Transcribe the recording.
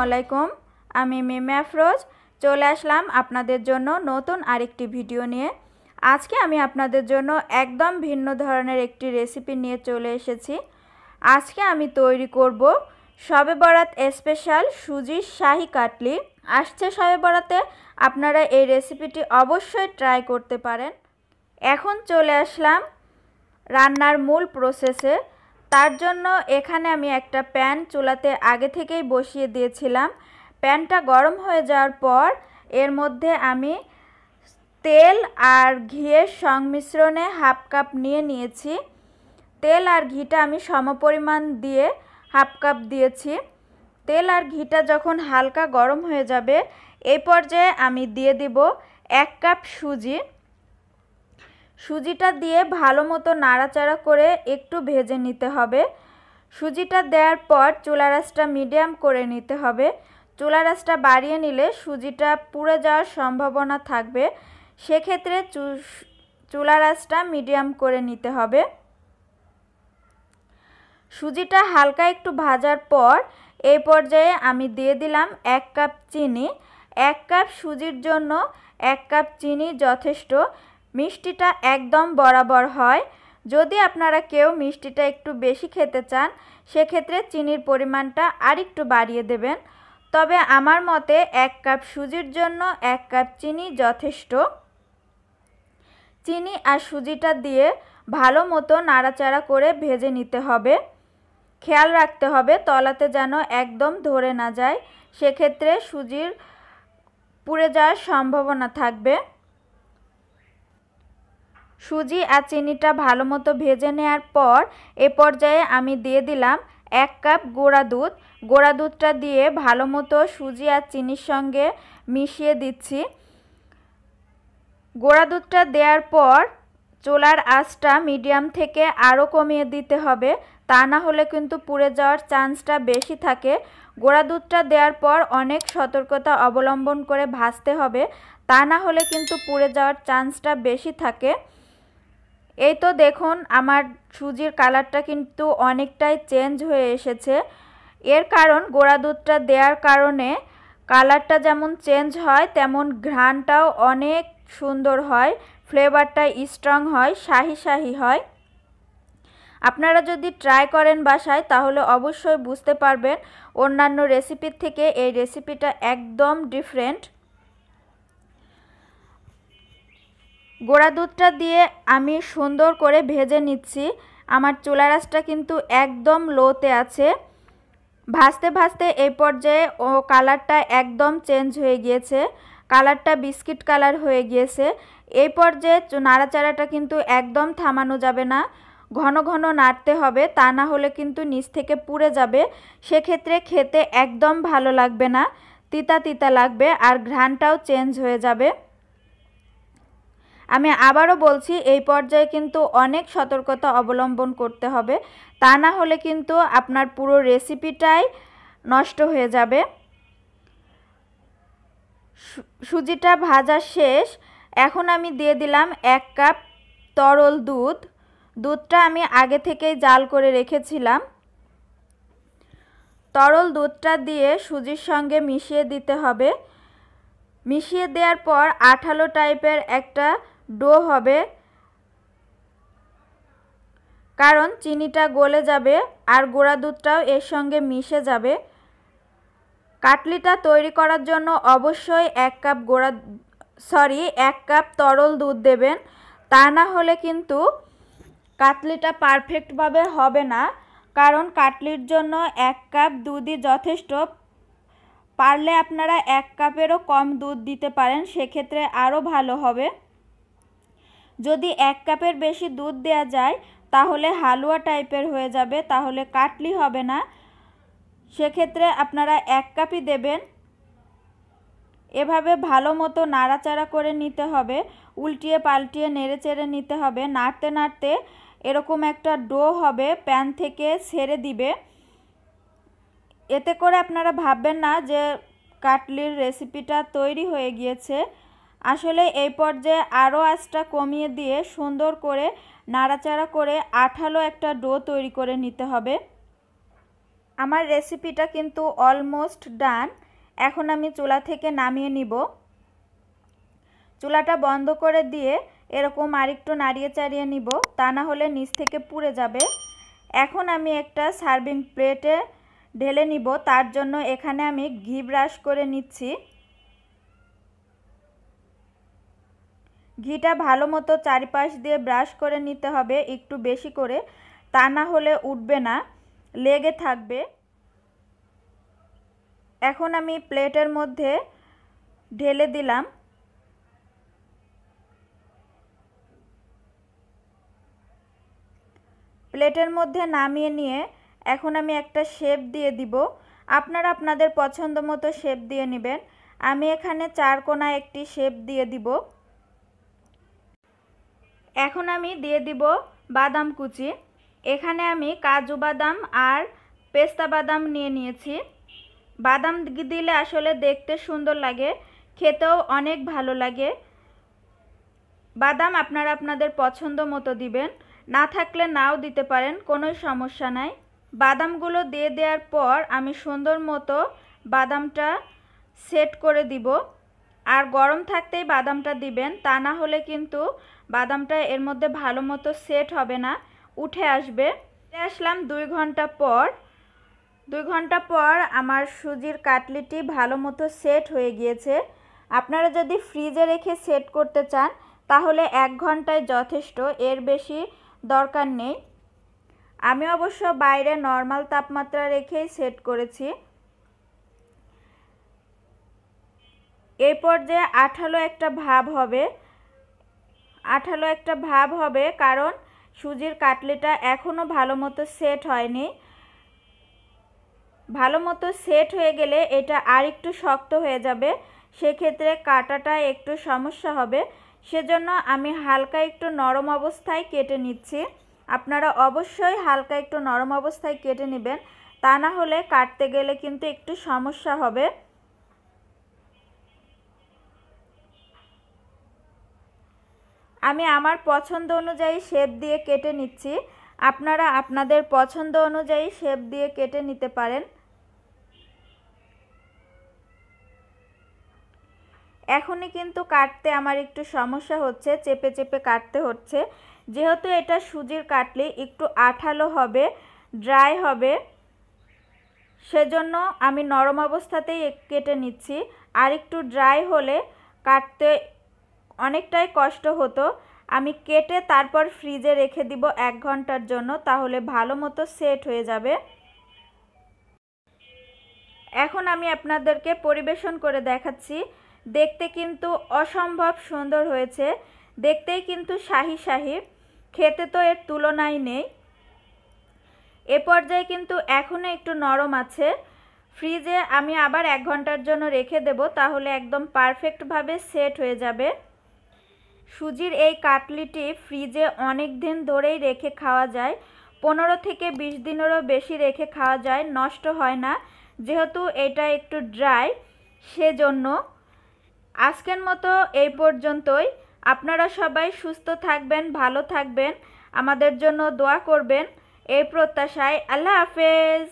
আলাইকুম। আমি মিমি আফরোজ চলে আসলাম আপনাদের জন্য নতুন আরেকটি ভিডিও নিয়ে। আজকে আমি আপনাদের জন্য একদম ভিন্ন ধরনের একটি রেসিপি নিয়ে চলে এসেছি। আজকে আমি তৈরি করব শবে বরাত স্পেশাল সুজির শাহি কাটলি। আসছে শবে বরাতে আপনারা এই রেসিপিটি অবশ্যই ট্রাই করতে পারেন। এখন চলে আসলাম রান্নার মূল প্রসেসে। তার জন্য এখানে আমি একটা প্যান চুলাতে আগে থেকেই বসিয়ে দিয়েছিলাম। প্যানটা গরম হয়ে যাওয়ার পর এর মধ্যে আমি তেল আর ঘিয়ের সংমিশ্রণে হাফ কাপ নিয়ে নিয়েছি। তেল আর ঘিটা আমি সমপরিমাণ দিয়ে হাফ কাপ দিয়েছি। তেল আর ঘিটা যখন হালকা গরম হয়ে যাবে এই পর্যায়ে আমি দিয়ে দিব 1 কাপ সুজি। সুজিটা দিয়ে ভালো মতো নাড়াচাড়া করে একটু ভেজে নিতে হবে। সুজিটা দেওয়ার পর চুলার আঁচটা মিডিয়াম করে নিতে হবে। চুলার আঁচটা বাড়িয়ে নিলে সুজিটা পুড়ে যাওয়ার সম্ভাবনা থাকবে, সেক্ষেত্রে চুলার আঁচটা মিডিয়াম করে নিতে হবে। সুজিটা হালকা একটু ভাজার পর এই পর্যায়ে আমি দিয়ে দিলাম 1 কাপ চিনি। 1 কাপ সুজির জন্য 1 কাপ চিনি যথেষ্ট। মিষ্টিটা একদম বরাবর হয়। যদি আপনারা কেউ মিষ্টিটা একটু বেশি খেতে চান সেক্ষেত্রে চিনির পরিমাণটা আরেকটু বাড়িয়ে দেবেন। তবে আমার মতে 1 কাপ সুজির জন্য 1 কাপ চিনি যথেষ্ট। চিনি আর সুজিটা দিয়ে ভালো মতো নাড়াচাড়া করে ভেজে নিতে হবে। খেয়াল রাখতে হবে তলাতে যেন একদম ধরে না যায়, সেক্ষেত্রে সুজির পুড়ে যাওয়ার সম্ভাবনা থাকবে। সুজি আর চিনিটা ভালো মতো ভেজে নেওয়ার পর এ পর্যায়ে আমি দিয়ে দিলাম 1 কাপ গুঁড়া দুধ। গুঁড়া দুধটা দিয়ে ভালো মতো সুজি আর চিনির সঙ্গে মিশিয়ে দিচ্ছি। গুঁড়া দুধটা দেওয়ার পর চুলার আঁচটা মিডিয়াম থেকে আরও কমিয়ে দিতে হবে, তা না হলে কিন্তু পুড়ে যাওয়ার চান্সটা বেশি থাকে। গুঁড়া দুধটা দেওয়ার পর অনেক সতর্কতা অবলম্বন করে ভাজতে হবে, তা না হলে কিন্তু পুড়ে যাওয়ার চান্সটা বেশি থাকে। এই তো দেখুন আমার সুজির কালারটা কিন্তু অনেকটাই চেঞ্জ হয়ে এসেছে। এর কারণ গুঁড়া দুধটা দেওয়ার কারণে কালারটা যেমন চেঞ্জ হয় তেমন ঘ্রাণটাও অনেক সুন্দর হয়, ফ্লেভারটা স্ট্রং হয়, শাহি শাহি হয়। আপনারা যদি ট্রাই করেন বাসায় তাহলে অবশ্যই বুঝতে পারবেন অন্যান্য রেসিপির থেকে এই রেসিপিটা একদম ডিফারেন্ট। গুঁড়া দুধটা দিয়ে আমি সুন্দর করে ভেজে নিচ্ছি। আমার চুলার আঁচটা কিন্তু একদম লোতে আছে। ভাজতে ভাজতে এই পর্যায়ে কালারটা একদম চেঞ্জ হয়ে গিয়েছে, কালারটা বিস্কিট কালার হয়ে গিয়েছে। এই পর্যায়ে নাড়াচাড়াটা কিন্তু একদম থামানো যাবে না, ঘন ঘন নাড়তে হবে, তা না হলে কিন্তু নিচ থেকে পুড়ে যাবে। সেক্ষেত্রে খেতে একদম ভালো লাগবে না, তিতা তিতা লাগবে আর ঘ্রাণটাও চেঞ্জ হয়ে যাবে। আমি আবারও বলছি এই পর্যায়ে কিন্তু অনেক সতর্কতা অবলম্বন করতে হবে, তা না হলে কিন্তু আপনার পুরো রেসিপিটাই নষ্ট হয়ে যাবে। সুজিটা ভাজা শেষ। এখন আমি দিয়ে দিলাম 1 কাপ তরল দুধ। দুধটা আমি আগে থেকেই জাল করে রেখেছিলাম। তরল দুধটা দিয়ে সুজির সঙ্গে মিশিয়ে দিতে হবে। মিশিয়ে দেওয়ার পর আঠালো টাইপের একটা ডো হবে, কারণ চিনিটা গলে যাবে আর গুঁড়া দুধটাও এর সঙ্গে মিশে যাবে। কাটলিটা তৈরি করার জন্য অবশ্যই 1 কাপ তরল দুধ দেবেন, তা না হলে কিন্তু কাটলিটা পারফেক্টভাবে হবে না। কারণ কাটলির জন্য 1 কাপ দুধই যথেষ্ট। পারলে আপনারা 1 কাপেরও কম দুধ দিতে পারেন, সেক্ষেত্রে আরও ভালো হবে। যদি 1 কাপের বেশি দুধ দেওয়া যায় তাহলে হালুয়া টাইপের হয়ে যাবে, তাহলে কাটলি হবে না। সেক্ষেত্রে আপনারা 1 কাপই দেবেন। এভাবে ভালো মতো নাড়াচাড়া করে নিতে হবে, উল্টিয়ে পাল্টিয়ে নেড়ে চেড়ে নিতে হবে। নাড়তে নাড়তে এরকম একটা ডো হবে, প্যান থেকে ছেড়ে দিবে। এতে করে আপনারা ভাববেন না যে কাটলির রেসিপিটা তৈরি হয়ে গিয়েছে। আসলে এই পর্যায়ে আরও আঁচটা কমিয়ে দিয়ে সুন্দর করে নাড়াচাড়া করে আঠালো একটা ডো তৈরি করে নিতে হবে। আমার রেসিপিটা কিন্তু অলমোস্ট ডান। এখন আমি চুলা থেকে নামিয়ে নিব। চুলাটা বন্ধ করে দিয়ে এরকম আরেকটু নাড়িয়ে চাড়িয়ে নিব, তা না হলে নিচ থেকে পুড়ে যাবে। এখন আমি একটা সার্ভিং প্লেটে ঢেলে নিব। তার জন্য এখানে আমি ঘি ব্রাশ করে নিচ্ছি। ঘিটা ভালো মতো চারিপাশ দিয়ে ব্রাশ করে নিতে হবে একটু বেশি করে, তা না হলে উঠবে না, লেগে থাকবে। এখন আমি প্লেটের মধ্যে ঢেলে দিলাম। প্লেটের মধ্যে নামিয়ে নিয়ে এখন আমি একটা শেপ দিয়ে দিব। আপনারা আপনাদের পছন্দ মতো শেপ দিয়ে নেবেন। আমি এখানে 4 কোণা একটি শেপ দিয়ে দিব। এখন আমি দিয়ে দিব বাদাম কুচি। এখানে আমি কাজু বাদাম আর পেস্তা বাদাম নিয়ে নিয়েছি। বাদাম দিলে আসলে দেখতে সুন্দর লাগে, খেতেও অনেক ভালো লাগে। বাদাম আপনারা আপনাদের পছন্দ মতো দিবেন, না থাকলে নাও দিতে পারেন, কোনো সমস্যা নাই। বাদামগুলো দিয়ে দেওয়ার পর আমি সুন্দর মতো বাদামটা সেট করে দিব। আর গরম থাকতেই বাদামটা দিবেন, তা না হলে কিন্তু বাদামটা এর মধ্যে ভালো মতো সেট হবে না, উঠে আসবে। আসলাম 2 ঘন্টা পর। 2 ঘন্টা পর আমার সুজির কাটলিটি ভালো মতো সেট হয়ে গিয়েছে। আপনারা যদি ফ্রিজে রেখে সেট করতে চান তাহলে 1 ঘন্টায় যথেষ্ট, এর বেশি দরকার নেই। আমি অবশ্য বাইরে নর্মাল তাপমাত্রা রেখেই সেট করেছি। এই পর্যায়ে আঠালো একটা ভাব হবে, কারণ সুজির কাটলিটা এখনও ভালো মতো সেট হয়নি। ভালো মতো সেট হয়ে গেলে এটা আর একটু শক্ত হয়ে যাবে, সেক্ষেত্রে কাটাটা একটু সমস্যা হবে। সেজন্য আমি হালকা একটু নরম অবস্থায় কেটে নিচ্ছি। আপনারা অবশ্যই হালকা একটু নরম অবস্থায় কেটে নেবেন, তা না হলে কাটতে গেলে কিন্তু একটু সমস্যা হবে। আমি আমার পছন্দ অনুযায়ী শেপ দিয়ে কেটে নিচ্ছি। আপনারা আপনাদের পছন্দ অনুযায়ী শেপ দিয়ে কেটে নিতে পারেন। এখনই কিন্তু কাটতে আমার একটু সমস্যা হচ্ছে, চেপে চেপে কাটতে হচ্ছে। যেহেতু এটা সুজির কাটলি একটু আঠালো হবে, ড্রাই হবে, সেজন্য আমি নরম অবস্থাতেই কেটে নিচ্ছি। আর একটু ড্রাই হলে কাটতে অনেকটাই কষ্ট হতো। আমি কেটে তারপর ফ্রিজে রেখে দিব 1 ঘন্টার জন্য, তাহলে ভালো মতো সেট হয়ে যাবে। এখন আমি আপনাদেরকে পরিবেশন করে দেখাচ্ছি। দেখতে কিন্তু অসম্ভব সুন্দর হয়েছে, দেখতেই কিন্তু শাহি শাহি, খেতে তো এর তুলনাই নেই। এ পর্যায়ে কিন্তু এখনও একটু নরম আছে। ফ্রিজে আমি আবার 1 ঘন্টার জন্য রেখে দেব, তাহলে একদম পারফেক্টভাবে সেট হয়ে যাবে। সুজির এই কাটলিটি ফ্রিজে অনেক দিন ধরেই রেখে খাওয়া যায়, 15 থেকে 20 দিনেরও বেশি রেখে খাওয়া যায়, নষ্ট হয় না। যেহেতু এটা একটু ড্রাই, সেজন্য আজকের মতো এই পর্যন্তই। আপনারা সবাই সুস্থ থাকবেন, ভালো থাকবেন, আমাদের জন্য দোয়া করবেন, এই প্রত্যাশায়। আল্লাহ হাফেজ।